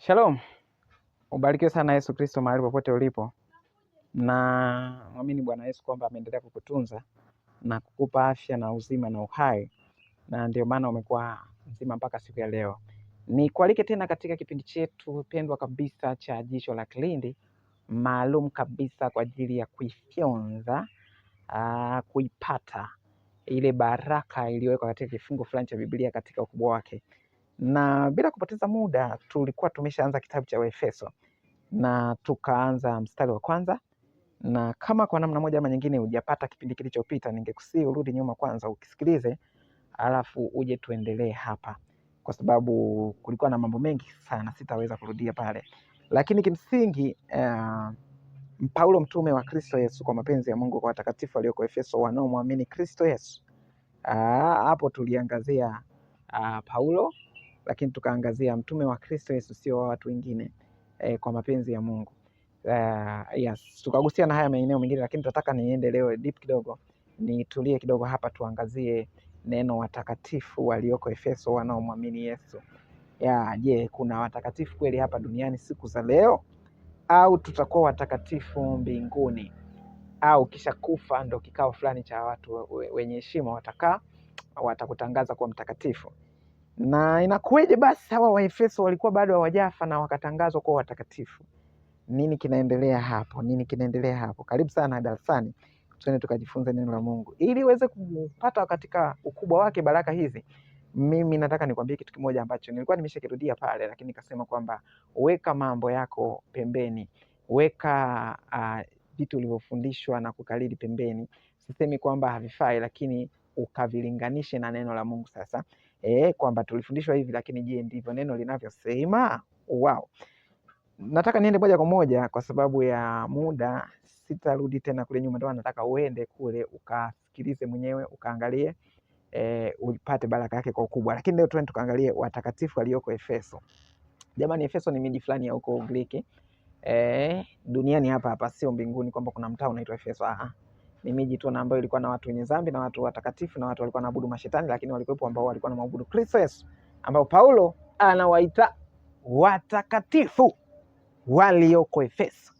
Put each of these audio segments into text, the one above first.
Shalom, ubarikiwe sana Yesu Kristo mahali popote ulipo, na mwamini Bwana Yesu kwamba ameendelea kukutunza na kukupa afya na uzima na uhai, na ndio maana umekuwa mzima mpaka siku ya leo. Nikualike tena katika kipindi chetu pendwa kabisa cha Jicho la Kilindi, maalum kabisa kwa ajili ya kuifyonza kuipata ile baraka iliyowekwa katika kifungu fulani cha Biblia katika ukubwa wake. Na bila kupoteza muda, tulikuwa tumeshaanza kitabu cha Waefeso na tukaanza mstari wa kwanza, na kama kwa namna moja ama nyingine hujapata kipindi kilichopita, ningekusii urudi nyuma kwanza ukisikilize, alafu uje tuendelee hapa, kwa sababu kulikuwa na mambo mengi sana, sitaweza kurudia pale. Lakini kimsingi Paulo mtume wa Kristo Yesu kwa mapenzi ya Mungu kwa watakatifu walioko Efeso wanaomwamini Kristo Yesu. Hapo tuliangazia Paulo, lakini tukaangazia mtume wa Kristo Yesu, sio wa watu wengine, kwa mapenzi ya Mungu. Yes, tukagusia na haya maeneo mengine, lakini tunataka niende leo deep kidogo, nitulie kidogo hapa, tuangazie neno watakatifu walioko Efeso wanaomwamini Yesu. Je, kuna watakatifu kweli hapa duniani siku za leo, au tutakuwa watakatifu mbinguni, au kisha kufa ndo kikao fulani cha watu wenye heshima watakutangaza kuwa mtakatifu? Na inakuweje basi hawa Waefeso walikuwa bado hawajafa na wakatangazwa kuwa watakatifu? Nini kinaendelea hapo? Karibu sana darasani, tuende tukajifunze neno la Mungu ili uweze kupata katika ukubwa wake baraka hizi. Mimi nataka nikwambie kitu kimoja ambacho nilikuwa nimeshakirudia pale, lakini nikasema kwamba weka mambo yako pembeni, weka vitu ulivyofundishwa na kukariri pembeni. Sisemi kwamba havifai, lakini ukavilinganishe na neno la Mungu. Sasa kwamba tulifundishwa hivi, lakini je, ndivyo neno linavyosema? Wow. Nataka niende moja kwa moja kwa sababu ya muda, sitarudi tena kule nyuma. Ndio nataka uende kule ukasikilize mwenyewe, ukaangalie upate baraka yake kwa ukubwa. Lakini leo tuende tukaangalie watakatifu walioko Efeso. Jamani, Efeso ni miji fulani ya huko Ugiriki, duniani hapa, sio mbinguni kwamba kuna mtaa unaitwa Efeso. Ni miji tu ambayo ilikuwa na watu wenye dhambi na watu watakatifu na watu walikuwa wanaabudu mashetani, lakini walikuwepo ambao walikuwa wanaabudu Kristo Yesu, ambao Paulo anawaita watakatifu walioko Efeso.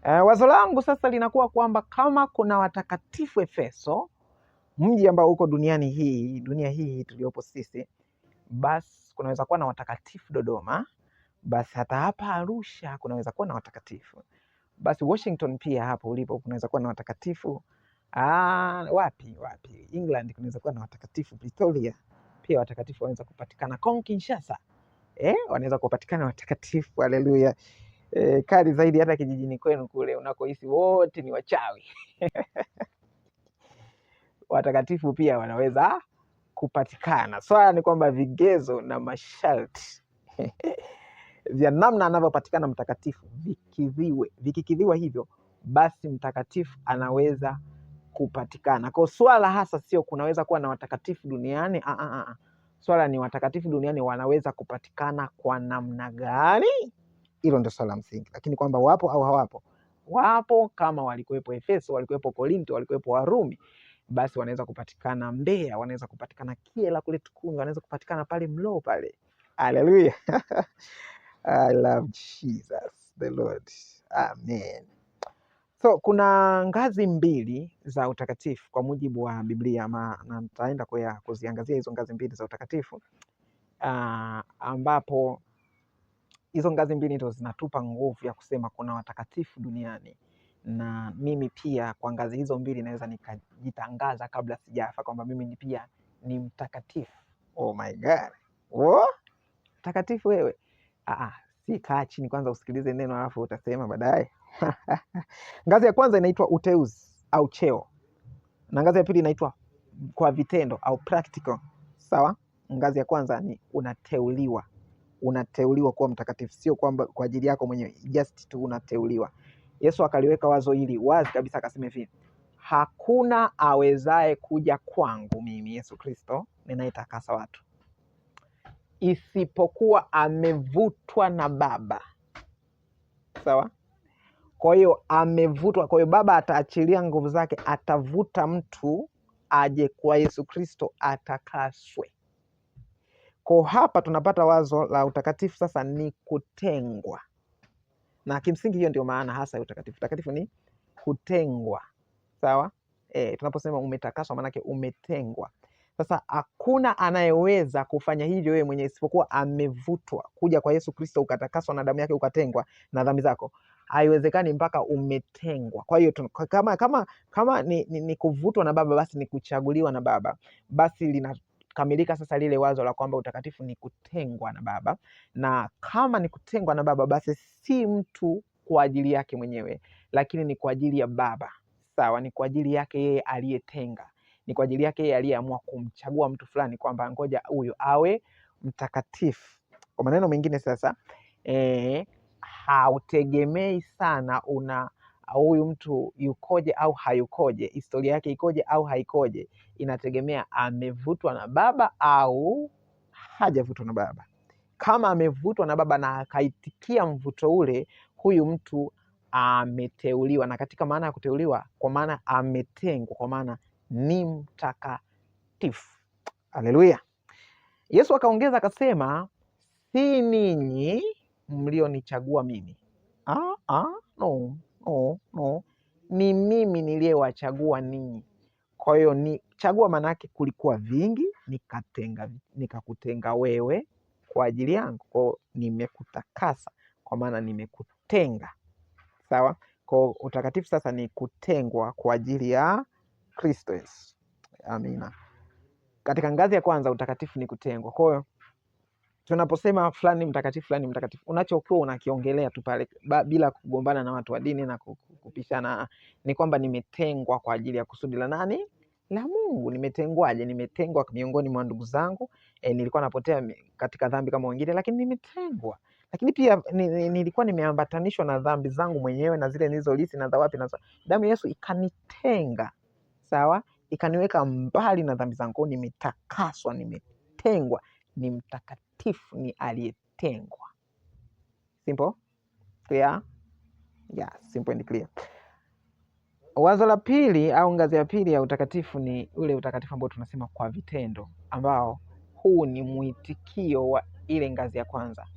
Wazo langu sasa linakuwa kwamba kama kuna watakatifu Efeso, mji ambao uko dunia hii tuliopo sisi, basi kunaweza kuwa na watakatifu Dodoma, basi hata hapa Arusha kunaweza kuwa na watakatifu, basi Washington pia hapo ulipo kunaweza kuwa na watakatifu. Wapi England kunaweza kuwa na watakatifu, Pretoria pia watakatifu wanaweza kupatikana, Kongo Kinshasa wanaweza kupatikana watakatifu. Haleluya. Kali zaidi hata kijijini kwenu kule unakoishi wote ni wachawi watakatifu pia wanaweza kupatikana. Swala ni kwamba vigezo na masharti vya namna anavyopatikana mtakatifu vikikidhiwa hivyo, basi mtakatifu anaweza kupatikana. Kwa swala hasa sio kunaweza kuwa na watakatifu duniani, swala ni watakatifu duniani wanaweza kupatikana kwa namna gani? Hilo ndio swala msingi. Lakini kwamba wapo au hawapo, wapo. Kama walikuwepo Efeso, walikuwepo Korinto, walikuwepo Warumi, basi wanaweza kupatikana Mbeya, wanaweza kupatikana Kiela kule Tukuyu, wanaweza kupatikana pale Mlo pale. Haleluya. I love Jesus the Lord. Amen. So kuna ngazi mbili za utakatifu kwa mujibu wa Biblia, na nitaenda kuziangazia hizo ngazi mbili za utakatifu, ambapo hizo ngazi mbili ndio zinatupa nguvu ya kusema kuna watakatifu duniani. Na mimi pia kwa ngazi hizo mbili naweza nikajitangaza kabla sijafa kwamba mimi pia ni mtakatifu. Oh my God. Mtakatifu wewe? Si kaa chini kwanza usikilize neno alafu utasema baadaye. Ngazi ya kwanza inaitwa uteuzi au cheo, na ngazi ya pili inaitwa kwa vitendo au practical. Sawa? Ngazi ya kwanza ni unateuliwa kuwa mtakatifu, sio kwamba kwa ajili yako mwenyewe, just tu unateuliwa. Yesu akaliweka wazo hili wazi kabisa, akasema hivi: hakuna awezaye kuja kwangu mimi Yesu Kristo ninayetakasa watu, isipokuwa amevutwa na Baba. Sawa? Kwa hiyo amevutwa. Kwa hiyo Baba ataachilia nguvu zake, atavuta mtu aje kwa Yesu Kristo atakaswe. Kwa hapa tunapata wazo la utakatifu sasa ni kutengwa, na kimsingi hiyo ndio maana hasa ya utakatifu. Utakatifu ni kutengwa, sawa? Tunaposema umetakaswa, maanake umetengwa. Sasa hakuna anayeweza kufanya hivyo wewe mwenyewe isipokuwa amevutwa kuja kwa Yesu Kristo, ukatakaswa na damu yake, ukatengwa na dhambi zako. Haiwezekani mpaka umetengwa. Kwa hiyo kama ni kuvutwa na Baba, basi ni kuchaguliwa na Baba, basi linakamilika sasa lile wazo la kwamba utakatifu ni kutengwa na Baba. Na kama ni kutengwa na Baba, basi si mtu kwa ajili yake mwenyewe, lakini ni kwa ajili ya Baba. Sawa, ni kwa ajili yake yeye aliyetenga, ni kwa ajili yake yeye aliyeamua kumchagua mtu fulani kwamba ngoja huyu awe mtakatifu. Kwa maneno mengine sasa, hautegemei sana huyu mtu yukoje au hayukoje, historia yake ikoje au haikoje. Inategemea amevutwa na Baba au hajavutwa na Baba. Kama amevutwa na Baba na akaitikia mvuto ule, huyu mtu ameteuliwa. Na katika maana ya kuteuliwa, kwa maana ametengwa, kwa maana ni mtakatifu. Haleluya. Yesu akaongeza akasema, si ninyi mlionichagua mimi. No. Ni mimi niliyewachagua ninyi. Kwa hiyo ni chagua, manake kulikuwa vingi, nikakutenga wewe kwa ajili yangu. Kwa nimekutakasa, kwa maana nimekutenga. Sawa? Kwa utakatifu sasa ni kutengwa kwa ajili ya Kristo Yesu. Amina. Katika ngazi ya kwanza utakatifu ni kutengwa. Kwa hiyo tunaposema fulani mtakatifu, unachokuwa unakiongelea tu pale bila kugombana na watu wa dini na kupishana, ni kwamba nimetengwa kwa ajili ya kusudi la nani? La Mungu. Nimetengwaje? Nimetengwa miongoni mwa ndugu zangu. Nilikuwa napotea katika dhambi kama wengine, lakini nimetengwa. Lakini pia nilikuwa nimeambatanishwa na dhambi zangu mwenyewe na zile nilizolisi na za wapi na damu ya Yesu ikanitenga, sawa, ikaniweka mbali na dhambi zangu. Nimetakaswa, nimetengwa, ni mtakatifu, ni aliyetengwa. Simple? Clear? Yeah, simple and clear. Wazo la pili au ngazi ya pili ya utakatifu ni ule utakatifu ambao tunasema kwa vitendo, ambao huu ni mwitikio wa ile ngazi ya kwanza,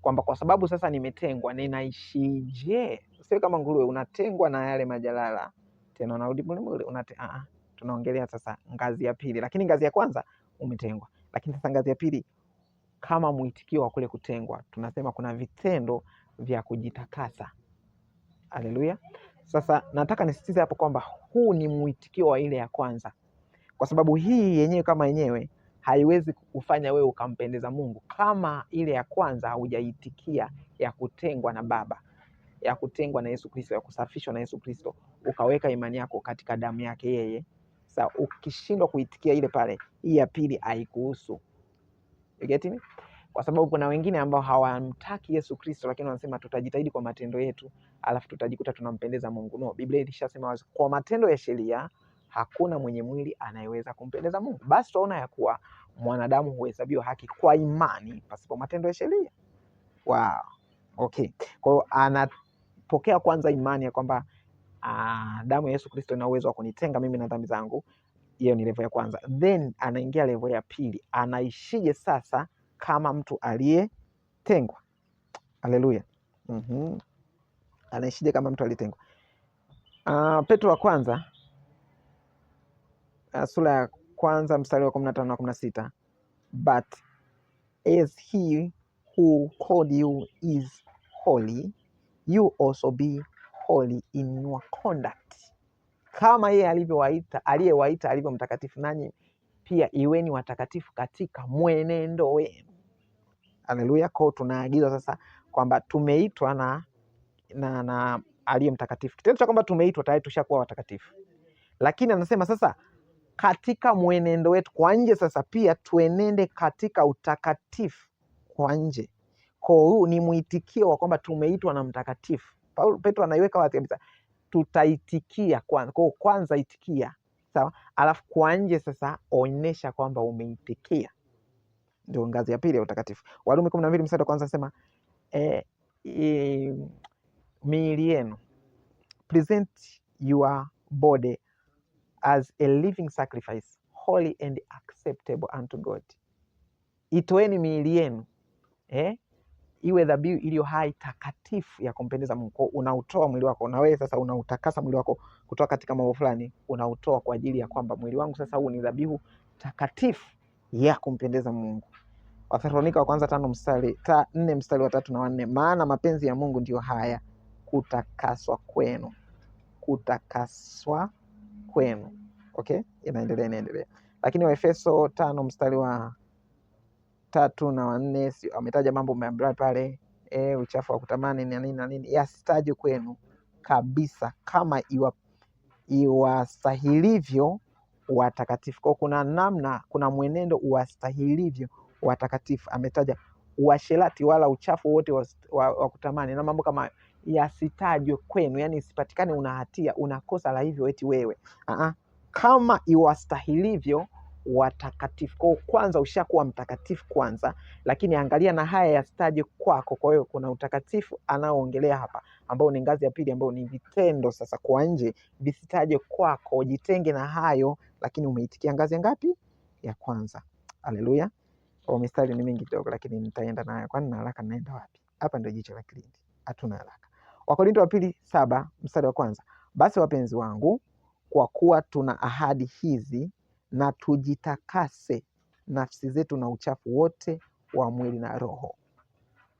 kwamba kwa sababu sasa nimetengwa, ninaishije? Sio kama nguruwe unatengwa na yale majalala tena unarudi mule tunaongelea sasa ngazi ya pili. Lakini ngazi ya kwanza umetengwa, lakini sasa ngazi ya pili kama mwitikio wa kule kutengwa, tunasema kuna vitendo vya kujitakasa. Haleluya. Sasa nataka nisisitize hapo kwamba huu ni mwitikio wa ile ya kwanza, kwa sababu hii yenyewe kama yenyewe haiwezi kufanya wewe ukampendeza Mungu kama ile ya kwanza haujaitikia ya kutengwa na Baba, ya kutengwa na Yesu Kristo, ya kusafishwa na Yesu Kristo, ukaweka imani yako katika damu yake yeye. Sasa ukishindwa kuitikia ile pale, hii ya pili haikuhusu. You get me? Kwa sababu kuna wengine ambao hawamtaki Yesu Kristo, lakini wanasema tutajitahidi kwa matendo yetu, alafu tutajikuta tunampendeza Mungu. No, Biblia ilishasema wazi, kwa matendo ya sheria hakuna mwenye mwili anayeweza kumpendeza Mungu. Basi tunaona ya kuwa mwanadamu huhesabiwa haki kwa imani pasipo matendo ya sheria. Wow. Okay. Kwa hiyo anapokea kwanza imani ya kwamba damu ya Yesu Kristo ina uwezo wa kunitenga mimi na dhambi zangu. Hiyo ni level ya kwanza. Then anaingia level ya pili. Anaishije sasa kama mtu aliyetengwa? Haleluya. Anaishije kama mtu aliyetengwa? Petro wa kwanza sura ya kwanza mstari wa 15 na 16. But as he who called you is holy, you also be holy in your conduct. Kama yeye aliyewaita alivyo mtakatifu, nanyi pia iweni watakatifu katika mwenendo wenu. Haleluya. Kwa tunaagizwa sasa kwamba tumeitwa na aliye mtakatifu. Kitendo cha kwamba tumeitwa tayari tushakuwa watakatifu, lakini anasema sasa katika mwenendo wetu kwa nje, sasa pia tuenende katika utakatifu kwa nje. Kwa huu ni mwitikio wa kwamba tumeitwa na mtakatifu. Petro anaiweka wazi kabisa, tutaitikia kwanza. Kwa kwanza itikia, sawa, alafu kwa nje sasa onyesha kwamba umeitikia. Ndio ngazi ya pili ya utakatifu. Warumi 12 mstari wa kwanza nasema miili yenu, present your body as a living sacrifice, holy and acceptable unto God. itoeni miili yenu iwe dhabihu iliyo hai takatifu ya kumpendeza Mungu. Unautoa mwili wako, na wewe sasa unautakasa mwili wako kutoka katika mambo fulani, unautoa kwa ajili ya kwamba mwili wangu sasa huu ni dhabihu takatifu ya kumpendeza Mungu. Wathesalonika wa kwanza 4 mstari wa 3 na 4, maana mapenzi ya Mungu ndio haya, kutakaswa kwenu. Kutakaswa kwenu. Okay, inaendelea. Lakini Waefeso 5 mstari wa 3 na 4 ametaja mambo mbalimbali pale, uchafu wa kutamani na nini yasitajwe kwenu kabisa, kama iwastahilivyo watakatifu. Kwa kuna namna, kuna mwenendo uwastahilivyo watakatifu. Ametaja uasherati wala uchafu wote wa kutamani na mambo kama yasitajwe kwenu, yani isipatikane una hatia, unakosa la hivyo eti wewe. Kama iwastahilivyo watakatifu. Kwa kwanza ushakuwa mtakatifu kwanza, lakini angalia na haya yasitajwe kwako. Kwa hiyo kuna utakatifu anaoongelea hapa, ambao ni ngazi ya pili, ambao ni vitendo sasa kwa nje visitaje kwako, jitenge na hayo, lakini umeitikia ngazi ngapi? Ya kwanza. Haleluya. Mistari ni mingi kidogo, lakini nitaenda nayo, kwani na haraka naenda wapi? Hapa ndio jicho la Kilindi, hatuna haraka. Wakorintho wa pili 7 mstari wa kwanza, basi wapenzi wangu, kwa kuwa tuna ahadi hizi, na tujitakase nafsi zetu na uchafu wote wa mwili na roho,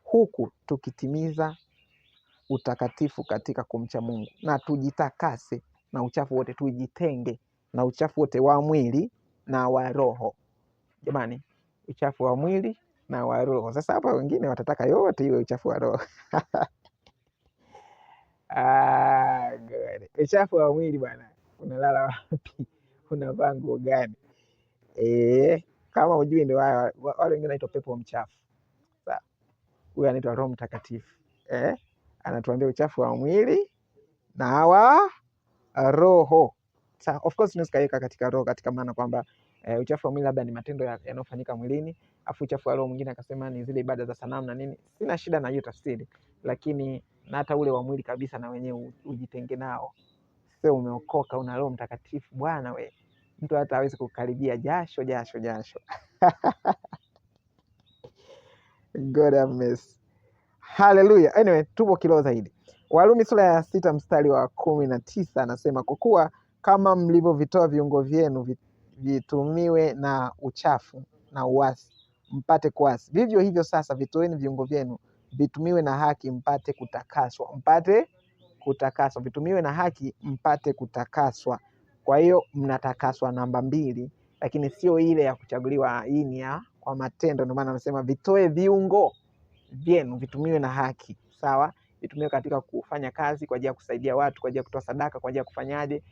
huku tukitimiza utakatifu katika kumcha Mungu. Na tujitakase na uchafu wote, tujitenge na uchafu wote wa mwili na wa roho. Jamani, uchafu wa mwili na wa roho. Sasa hapa wengine watataka yote iwe uchafu wa roho. Uchafu wa mwili bwana, unalala wapi? Unavaa nguo gani? Kama hujui, ndio wale wengine wanaitwa pepo mchafu. Sawa, huyu anaitwa Roho Mtakatifu. Anatuambia uchafu wa mwili na wa roho. Sa, of course tunaweza kaweka katika roho, katika maana kwamba uchafu wa mwili labda ni matendo yanayofanyika mwilini, afu uchafu wa roho mwingine akasema ni zile ibada za sanamu na nini. Sina shida na hiyo tafsiri, lakini na hata ule wa mwili kabisa na wenyewe ujitenge nao. Sio umeokoka, una Roho Mtakatifu bwana, we mtu hata hawezi kukaribia jasho. God have mercy. Hallelujah. Anyway, tupo kiroho zaidi. Warumi sura ya 6 mstari wa 19 anasema, kwa kuwa kama mlivyovitoa viungo vyenu vitumiwe na uchafu na uasi mpate kuasi, vivyo hivyo sasa vitoeni viungo vyenu vitumiwe na haki mpate kutakaswa. Vitumiwe na haki mpate kutakaswa. Kwa hiyo mnatakaswa namba 2, lakini sio ile ya kuchaguliwa. Hii ni ya kwa matendo. Ndio maana anasema vitoe viungo vyenu vitumiwe na haki. Sawa, vitumiwe katika kufanya kazi kwa ajili ya kusaidia watu, kwa ajili ya kutoa sadaka, kwa ajili ya kufanyaje,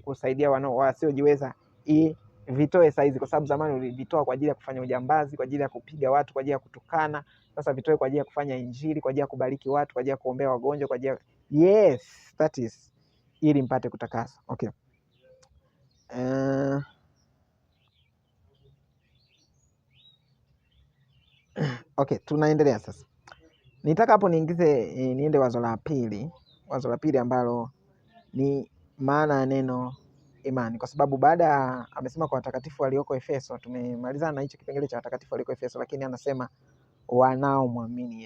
kusaidia wasiojiweza. Vitoe saizi, kwa sababu zamani ulivitoa kwa ajili ya kufanya ujambazi, kwa ajili ya kupiga watu, kwa ajili ya kutukana. Sasa vitoe kwa ajili ya kufanya injili, kwa ajili ya kubariki watu, kwa ajili ya kuombea wagonjwa, kwa ajili ya yes, that is, ili mpate kutakasa. Okay. Okay, tunaendelea sasa. Nitaka hapo niende wazo la pili ambalo ni maana ya neno imani, kwa sababu baada amesema kwa watakatifu walioko Efeso, tumemalizana na hicho kipengele cha watakatifu walioko Efeso, lakini anasema wanaomwamini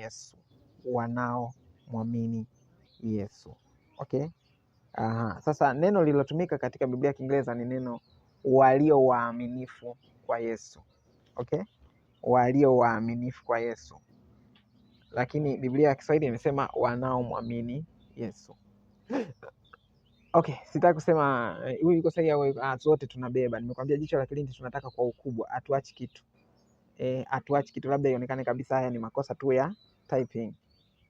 Yesu. Okay? Sasa neno lililotumika katika Biblia ya Kiingereza ni neno walio waaminifu kwa Yesu. Okay? Walio waaminifu kwa Yesu. Lakini Biblia ya Kiswahili imesema wanaomwamini Yesu. Okay, sitaki kusema huyu yuko sahihi au zote tunabeba. Nimekwambia jicho la Kilindi tunataka kwa ukubwa, hatuachi kitu. Hatuachi kitu, labda ionekane kabisa haya ni makosa tu ya typing,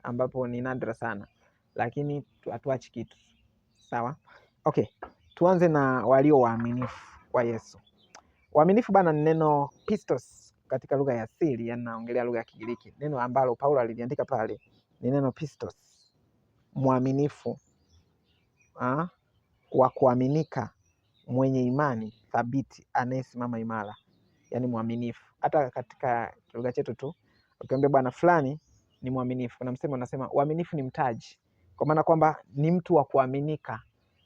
ambapo ni nadra sana, lakini hatuachi kitu. Sawa? Okay, tuanze na walio waaminifu kwa Yesu. Waaminifu bana ni neno pistos katika lugha ya asili, yani naongelea lugha ya Kigiriki. Neno ambalo Paulo aliliandika pale ni neno pistos, mwaminifu, wa kuaminika, mwenye imani thabiti, anayesimama imara, yani mwaminifu. Hata katika lugha chetu tu ukiambia bwana fulani ni mwaminifu, kuna msemo unasema uaminifu ni mtaji, kwa maana kwamba ni mtu wa kuaminika.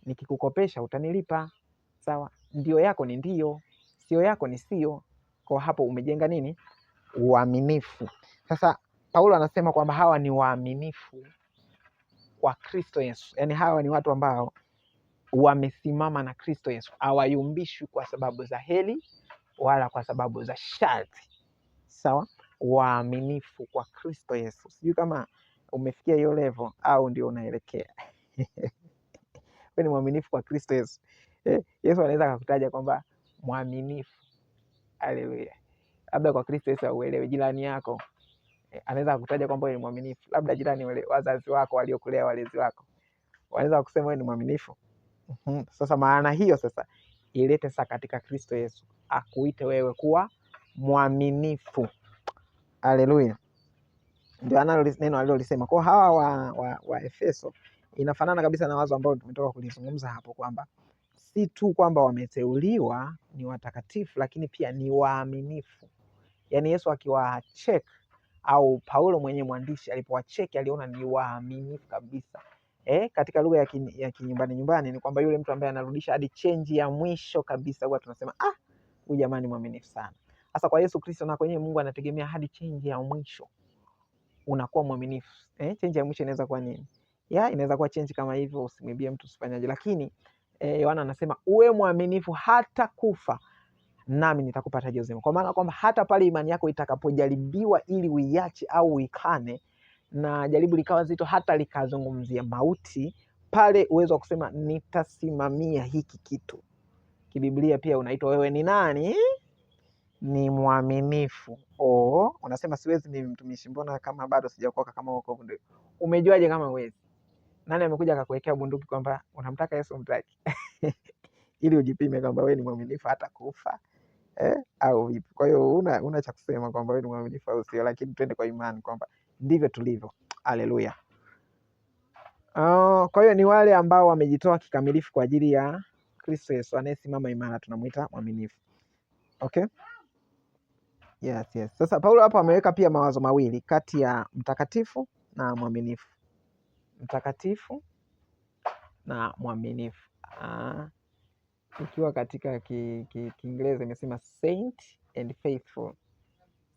Nikikukopesha utanilipa. Sawa, ndio yako ni ndio, sio yako ni sio. Kwa hapo umejenga nini? uaminifu. Sasa Paulo anasema kwamba hawa ni waaminifu kwa Kristo Yesu. Yaani hawa ni watu ambao wamesimama na Kristo Yesu, hawayumbishwi kwa sababu za heri wala kwa sababu za sharti. Sawa, waaminifu kwa Kristo Yesu. Sijui kama umefikia hiyo level au ndio unaelekea. Wewe ni mwaminifu kwa Kristo Yesu. Yesu anaweza akakutaja kwamba mwaminifu. Haleluya. Labda kwa Kristo Yesu auelewe. Jirani yako anaweza kukutaja kwamba wewe ni mwaminifu. Labda jirani wale wazazi wako waliokulea, walezi wako wanaweza kusema wewe ni mwaminifu. Sasa maana hiyo sasa ilete sasa katika Kristo Yesu akuite wewe kuwa mwaminifu. Haleluya. Ndio analo neno alilolisema. Kwa hawa wa Efeso inafanana kabisa na wazo ambalo tumetoka kulizungumza hapo, kwamba si tu kwamba wameteuliwa ni watakatifu, lakini pia ni waaminifu. Yaani Yesu akiwacheck, au Paulo mwenye mwandishi alipowacheki aliona ni waaminifu kabisa. Katika lugha ya kinyumbani ni kwamba yule mtu ambaye anarudisha hadi change ya mwisho kabisa, huwa tunasema huyu jamani mwaminifu sana. Sasa kwa Yesu Kristo na kwenye Mungu anategemea hadi change ya mwisho unakuwa mwaminifu. Change ya mwisho inaweza kuwa nini? Inaweza kuwa change kama hivyo, usimwibie mtu, usifanyaje, lakini Yohana anasema uwe mwaminifu hata kufa nami nitakupa taji ya uzima. Kwa maana kwamba hata pale imani yako itakapojaribiwa ili uiache au uikane, na jaribu likawa zito hata likazungumzia mauti, pale uwezo wa kusema nitasimamia hiki kitu. Kibiblia pia unaitwa wewe ni nani? Ni mwaminifu. Unasema siwezi mimi mtumishi, mbona kama bado sijaokoka, kama wokovu ndio. Umejuaje kama huwezi? Nani amekuja akakuwekea bunduki kwamba unamtaka Yesu mtaki? Ili ujipime kwamba wewe ni mwaminifu hata kufa au vipi? Kwa hiyo una cha kusema kwamba wewe ni mwaminifu au sio, lakini twende kwa imani kwamba ndivyo tulivyo. Haleluya. Kwa hiyo ni wale ambao wamejitoa kikamilifu kwa ajili ya Kristo Yesu, anayesimama imara tunamuita mwaminifu. Okay? Yes. Sasa Paulo hapo ameweka pia mawazo mawili kati ya mtakatifu na mwaminifu. Mtakatifu na mwaminifu. Ikiwa katika Kiingereza imesema saint and faithful.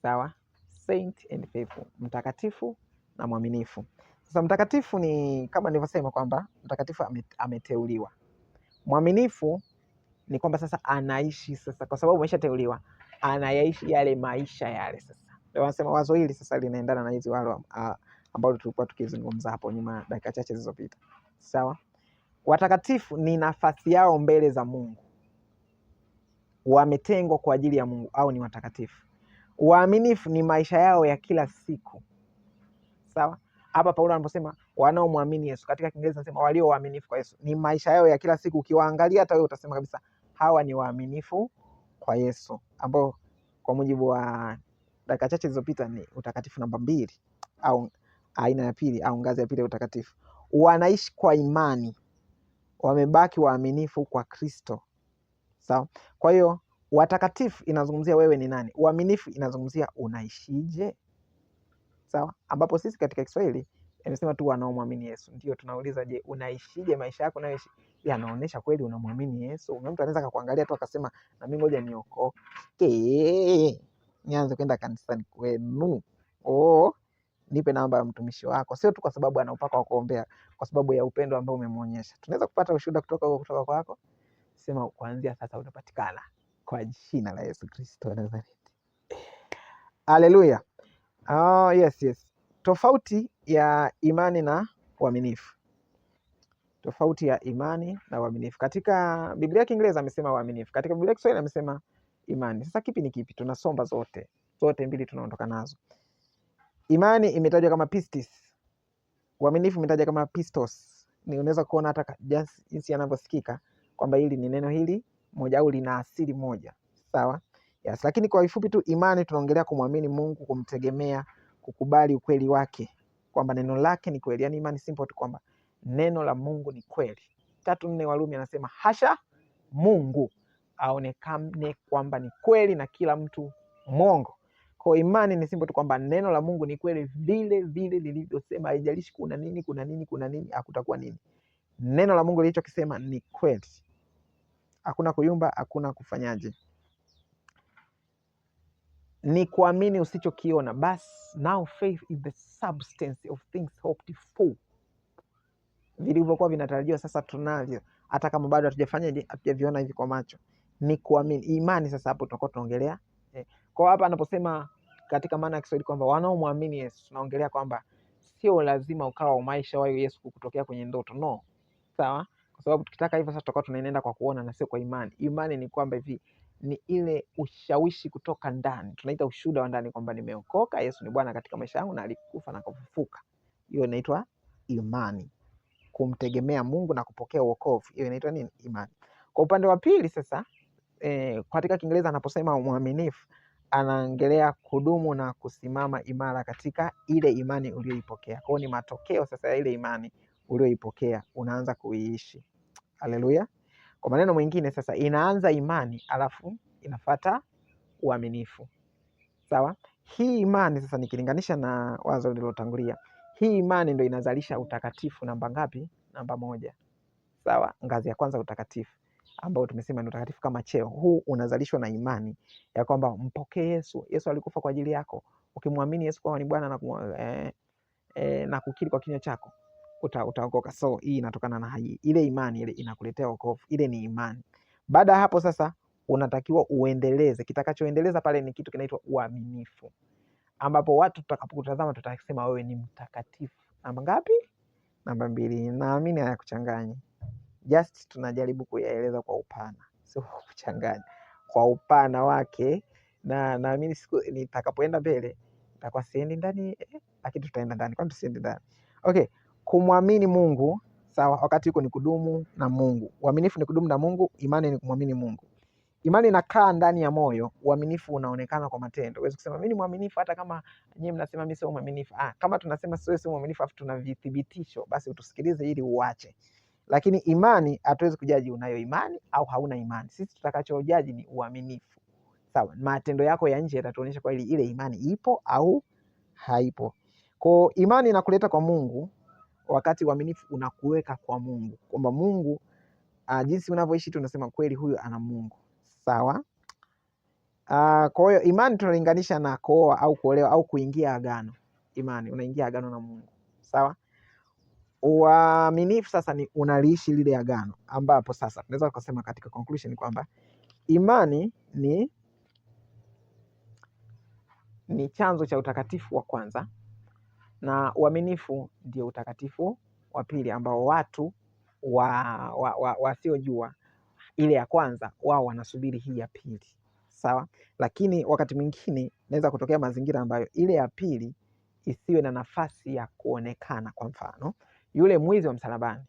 Sawa? Saint and faithful. Mtakatifu na mwaminifu. Sasa mtakatifu ni kama nilivyosema kwamba mtakatifu ameteuliwa. Mwaminifu ni kwamba sasa anaishi sasa, kwa sababu ameshateuliwa, anayaishi yale maisha yale. Sasa ndio wanasema wazo hili sasa linaendana na hizi wale ambao tulikuwa tukizungumza hapo nyuma dakika chache zilizopita. Sawa? Watakatifu ni nafasi yao mbele za Mungu, wametengwa kwa ajili ya Mungu au ni watakatifu. Waaminifu ni maisha yao ya kila siku. Sawa? Hapa Paulo anaposema wanaomwamini Yesu, katika Kiingereza anasema walio waaminifu kwa Yesu, ni maisha yao ya kila siku. Ukiwaangalia hata wewe utasema kabisa hawa ni waaminifu kwa Yesu, ambao kwa mujibu wa dakika chache zilizopita ni utakatifu namba 2 au aina ya pili au ngazi ya pili ya utakatifu. Wanaishi kwa imani, wamebaki waaminifu kwa Kristo. Sawa? Kwa hiyo watakatifu inazungumzia wewe ni nani, uaminifu inazungumzia unaishije. Sawa? Ambapo sisi katika Kiswahili imesema tu wanaomwamini Yesu. Ndio tunauliza, je, unaishije maisha yako unayoishi? Yanaonesha kweli unamwamini Yesu? Mtu anaweza kukuangalia tu akasema na mimi ngoja niokoke, nianze kwenda kanisani kwenu. Nipe namba ya mtumishi wako. Sio tu kwa sababu ana upako wa kuombea, kwa sababu ya upendo ambao umemwonyesha. Tunaweza kupata ushuhuda kutoka kwako. Sema kuanzia sasa utapatikana kwa jina la Yesu Kristo wa Nazareti. Haleluya. Yes. Tofauti ya imani na uaminifu. Tofauti ya imani na uaminifu. Katika Biblia ya Kiingereza amesema uaminifu. Katika Biblia ya Kiswahili amesema imani. Sasa kipi ni kipi? Tunasomba zote mbili tunaondoka nazo. Imani imetajwa kama pistis. Uaminifu umetajwa kama pistos. Ni unaweza kuona hata jinsi yanavyosikika kwamba hili ni neno hili moja au lina asili moja. Sawa? Yes, lakini kwa ufupi tu imani tunaongelea kumwamini Mungu, kumtegemea, kukubali ukweli wake, kwamba neno lake ni kweli. Yaani imani simple tu kwamba neno la Mungu ni kweli. 3:4 Warumi anasema hasha Mungu aonekane kwamba ni kweli na kila mtu mwongo. Kwa imani ni simple tu kwamba neno la Mungu ni kweli vile lilivyosema, haijalishi kuna nini hakutakuwa nini. Neno la Mungu lilichokisema ni kweli. Hakuna kuyumba, hakuna kufanyaje. ni kuamini usichokiona. Basi now faith is the substance of things hoped for, vilivyokuwa vinatarajiwa sasa tunavyo, hata kama bado hatujaviona hivi kwa macho. Ni kuamini, imani. Sasa hapo tunakuwa tunaongelea kwa hapa anaposema katika maana ya Kiswahili kwamba wanaomwamini Yesu, tunaongelea kwamba sio lazima ukawa umaishawahi Yesu kukutokea kwenye ndoto, no, sawa? Kwa sababu tukitaka hivyo sasa tutakuwa tunaenda kwa kuona na sio kwa imani. Imani ni kwamba hivi ni ile ushawishi kutoka ndani, tunaita ushuhuda wa ndani kwamba nimeokoka, Yesu ni Bwana katika maisha yangu na alikufa na kufufuka. Hiyo inaitwa imani, kumtegemea Mungu na kupokea wokovu. Hiyo inaitwa nini? Imani. Kwa upande wa pili sasa, katika Kiingereza anaposema mwaminifu, anaongelea kudumu na kusimama imara katika ile imani uliyoipokea. Kwa hiyo ni matokeo sasa ya ile imani uliyoipokea, unaanza kuiishi. Haleluya. Kwa maneno mengine sasa, inaanza imani alafu inafuata uaminifu. Sawa? Hii imani sasa nikilinganisha na wazo lililotangulia, hii imani ndio inazalisha utakatifu namba ngapi? Namba 1. Sawa? Ngazi ya kwanza utakatifu, ambao tumesema ni utakatifu kama cheo. Huu unazalishwa na imani ya kwamba mpokee Yesu. Yesu alikufa kwa ajili yako. Ukimwamini Yesu kwamba ni Bwana na kukiri kwa kinywa chako utaokoka. So hii inatokana na ile imani, ile inakuletea wokovu. Ile ni imani. Baada ya hapo sasa unatakiwa uendeleze. Kitakachoendeleza pale ni kitu kinaitwa uaminifu, ambapo watu tutakapokutazama tutasema wewe ni mtakatifu. Namba ngapi? Namba 2. Naamini hayakuchanganya. Just tunajaribu kuyaeleza kwa upana, sio kuchanganya, kwa upana wake. Na naamini siku nitakapoenda mbele nitakuwa siendi ndani, lakini tutaenda ndani. Kwani tusiende ndani? Okay, kumwamini Mungu, sawa, wakati yuko ni kudumu na Mungu. Uaminifu ni kudumu na Mungu, imani ni kumwamini Mungu. Imani inakaa ndani ya moyo, uaminifu unaonekana kwa matendo. Huwezi kusema mimi ni mwaminifu hata kama nyinyi mnasema mimi sio mwaminifu. Kama tunasema sio mwaminifu afu tuna vithibitisho, basi utusikilize ili uache. Lakini imani hatuwezi kujaji unayo imani au hauna imani. Sisi tutakachojaji ni uaminifu. Sawa, matendo yako ya nje yatatuonyesha kwa ile imani ipo au haipo. Kwa imani inakuleta kwa Mungu, wakati uaminifu unakuweka kwa Mungu. Kwamba Mungu jinsi unavyoishi tu unasema kweli huyu ana Mungu. Sawa? Kwa hiyo imani tunalinganisha na kuoa au kuolewa au kuingia agano. Imani unaingia agano na Mungu. Sawa? Uaminifu sasa ni unaliishi lile agano, ambapo sasa tunaweza kusema katika conclusion kwamba imani ni chanzo cha utakatifu wa kwanza na uaminifu ndio utakatifu wa pili, ambao watu wasiojua ile ya kwanza wao wanasubiri hii ya pili. Sawa? Lakini wakati mwingine naweza kutokea mazingira ambayo ile ya pili isiwe na nafasi ya kuonekana. Kwa mfano, yule mwizi wa msalabani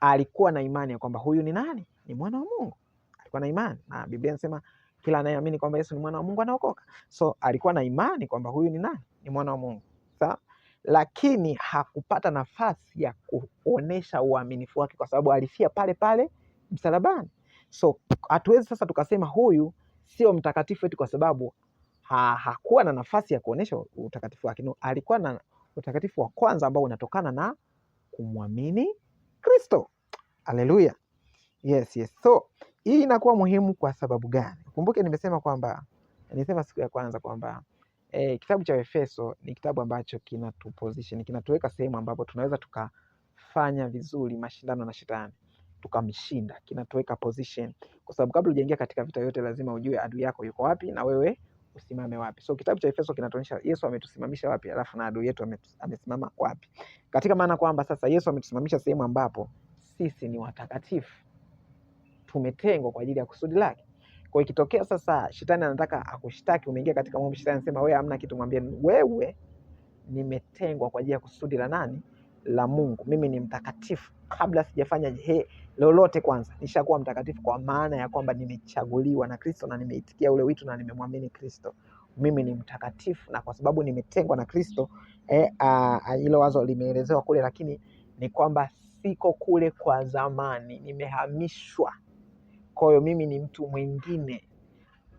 alikuwa na imani ya kwamba huyu ni nani? Ni mwana wa Mungu. Alikuwa na imani, na Biblia inasema kila anayeamini kwamba Yesu ni mwana wa Mungu anaokoka. So alikuwa na imani kwamba huyu ni nani? Ni mwana wa Mungu. Sawa? Lakini hakupata nafasi ya kuonesha uaminifu wake kwa sababu alifia pale pale msalabani. So hatuwezi sasa tukasema huyu sio mtakatifu eti kwa sababu hakuwa na nafasi ya kuonesha utakatifu wake. No, alikuwa na utakatifu wa kwanza ambao unatokana na kumwamini Kristo. Haleluya. Yes. So hii inakuwa muhimu kwa sababu gani? Kumbuke nilisema siku ya kwanza kwamba kitabu cha Efeso ni kitabu ambacho kinatuweka sehemu ambapo tunaweza tukafanya vizuri mashindano na shetani, tukamshinda. Kinatuweka position, kwa sababu kabla hujaingia katika vita yote lazima ujue adui yako yuko wapi na wewe usimame wapi. So kitabu cha Efeso kinatuonyesha Yesu ametusimamisha wapi, alafu na adui yetu amesimama wapi. Katika maana kwamba sasa Yesu ametusimamisha sehemu ambapo sisi ni watakatifu, tumetengwa kwa ajili ya kusudi lake. Kwa ikitokea sasa shetani anataka akushtaki, umeingia katika maombi, shetani anasema wewe hamna kitu, mwambie wewe nimetengwa kwa ajili ya kusudi la nani? La Mungu. Mimi ni mtakatifu kabla sijafanya lolote. Kwanza nishakuwa mtakatifu kwa maana ya kwamba nimechaguliwa na Kristo na nimeitikia ule wito na nimemwamini Kristo. Mimi ni mtakatifu, na kwa sababu nimetengwa na Kristo, hilo wazo limeelezewa kule, lakini ni kwamba siko kule kwa zamani, nimehamishwa. Kwa hiyo mimi ni mtu mwingine,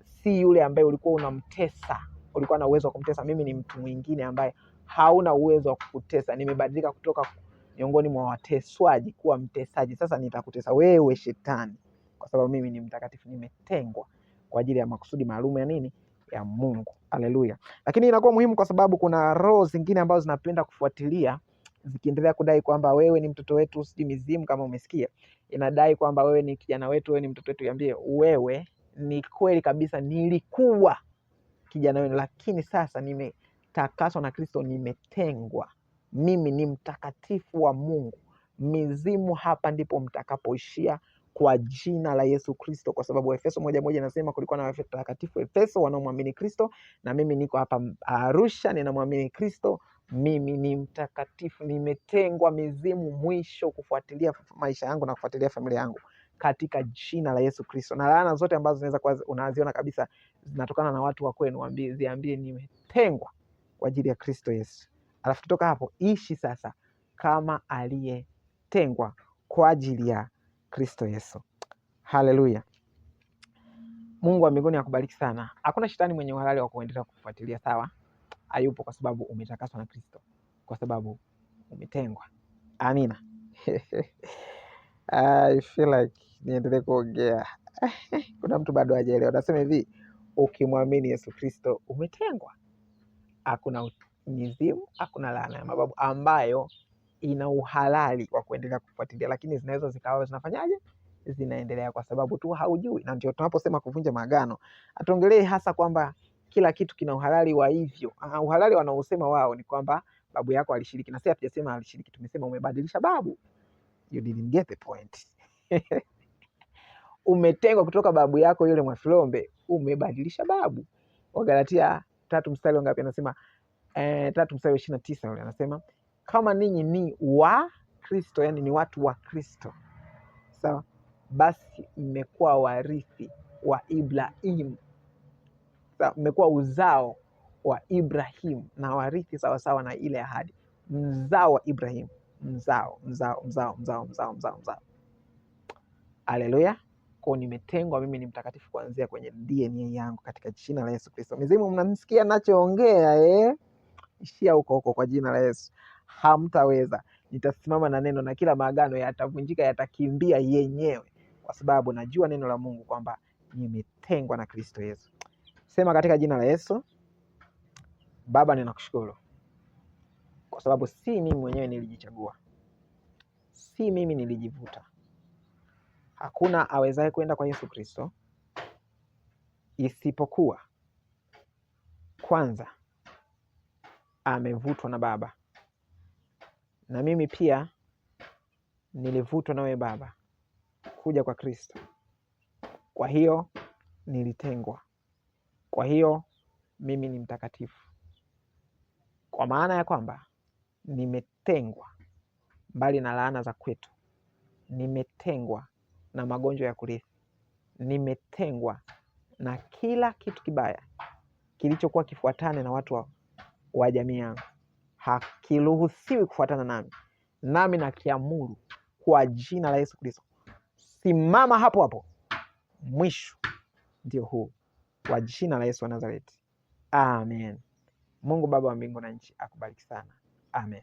si yule ambaye ulikuwa unamtesa, ulikuwa na uwezo wa kumtesa. Mimi ni mtu mwingine ambaye hauna uwezo wa kukutesa. Nimebadilika kutoka miongoni mwa wateswaji kuwa mtesaji. Sasa nitakutesa wewe shetani, kwa sababu mimi ni mtakatifu, nimetengwa kwa ajili ya makusudi maalum ya nini? ya Mungu. Haleluya. Lakini inakuwa muhimu kwa sababu kuna roho zingine ambazo zinapenda kufuatilia zikiendelea kudai kwamba wewe ni mtoto wetu, sijui mizimu kama umesikia inadai kwamba wewe ni kijana wetu, wewe ni mtoto wetu. Yambie wewe, ni kweli kabisa nilikuwa kijana wenu, lakini sasa nimetakaswa na Kristo, nimetengwa. Mimi ni mtakatifu wa Mungu. Mizimu hapa ndipo mtakapoishia kwa jina la Yesu Kristo, kwa sababu Efeso 1:1 inasema kulikuwa na watakatifu Efeso wanaomwamini Kristo, na mimi niko hapa Arusha ninamwamini Kristo. Mimi ni mtakatifu, nimetengwa. Mizimu mwisho kufuatilia maisha yangu na kufuatilia familia yangu katika jina la Yesu Kristo. Na laana zote ambazo zinaweza kuwa unaziona kabisa zinatokana na watu wa kwenu, ziambie nimetengwa kwa ajili ya Kristo Yesu. Alafu kutoka hapo ishi sasa kama aliyetengwa kwa ajili ya Kristo Yesu. Haleluya. Mungu wa mbinguni akubariki sana. Hakuna shetani mwenye uhalali wa kuendelea kufuatilia, sawa? Hayupo, kwa sababu umetakaswa na Kristo, kwa sababu umetengwa. Amina. I feel like niendelee kuongea. Kuna mtu bado hajaelewa. Nasema hivi, ukimwamini Yesu Kristo umetengwa. Hakuna mizimu, hakuna laana ya mababu ambayo ina uhalali wa kuendelea kufuatilia, lakini zinaweza zikawa zinafanyaje? Zinaendelea kwa sababu tu haujui. Na ndio tunaposema kuvunja maagano, atuongelee hasa kwamba kila kitu kina uhalali wa hivyo. Uhalali wanaosema wao ni kwamba babu yako alishiriki, na sisi hatujasema alishiriki, tumesema umebadilisha babu. You didn't get the point. Umetengwa kutoka babu yako yule Mwafilombe, umebadilisha babu. Wagalatia 3 mstari wangapi anasema? 3 mstari wa 29 yule anasema kama ninyi ni wa Kristo, yani ni watu wa Kristo, sawa, basi mmekuwa warithi wa Ibrahimu. Sawa, mmekuwa uzao wa Ibrahimu na warithi sawa sawa na ile ahadi. Mzao wa Ibrahimu, mzao. Haleluya. Kwa nimetengwa, mimi ni mtakatifu kuanzia kwenye DNA yangu katika jina la Yesu Kristo. Mizimu mnamsikia nachoongea ishia huko kwa jina la Yesu. Hamtaweza. Nitasimama na neno na kila maagano yatavunjika, yatakimbia yenyewe, kwa sababu najua neno la Mungu kwamba nimetengwa na Kristo Yesu. Sema katika jina la Yesu. Baba, ninakushukuru kwa sababu si mimi mwenyewe nilijichagua, si mimi nilijivuta. Hakuna awezaye kwenda kwa Yesu Kristo isipokuwa kwanza amevutwa na Baba, na mimi pia nilivutwa nawe Baba kuja kwa Kristo. Kwa hiyo nilitengwa. Kwa hiyo mimi ni mtakatifu, kwa maana ya kwamba nimetengwa mbali na laana za kwetu, nimetengwa na magonjwa ya kurithi, nimetengwa na kila kitu kibaya kilichokuwa kifuatane na watu wa jamii yangu. Hakiruhusiwi kufuatana nami. Nami nakiamuru kwa jina la Yesu Kristo, simama hapo hapo. Mwisho ndio huu, kwa jina la Yesu wa Nazareti. Amen. Mungu Baba wa mbingu na nchi akubariki sana. Amen.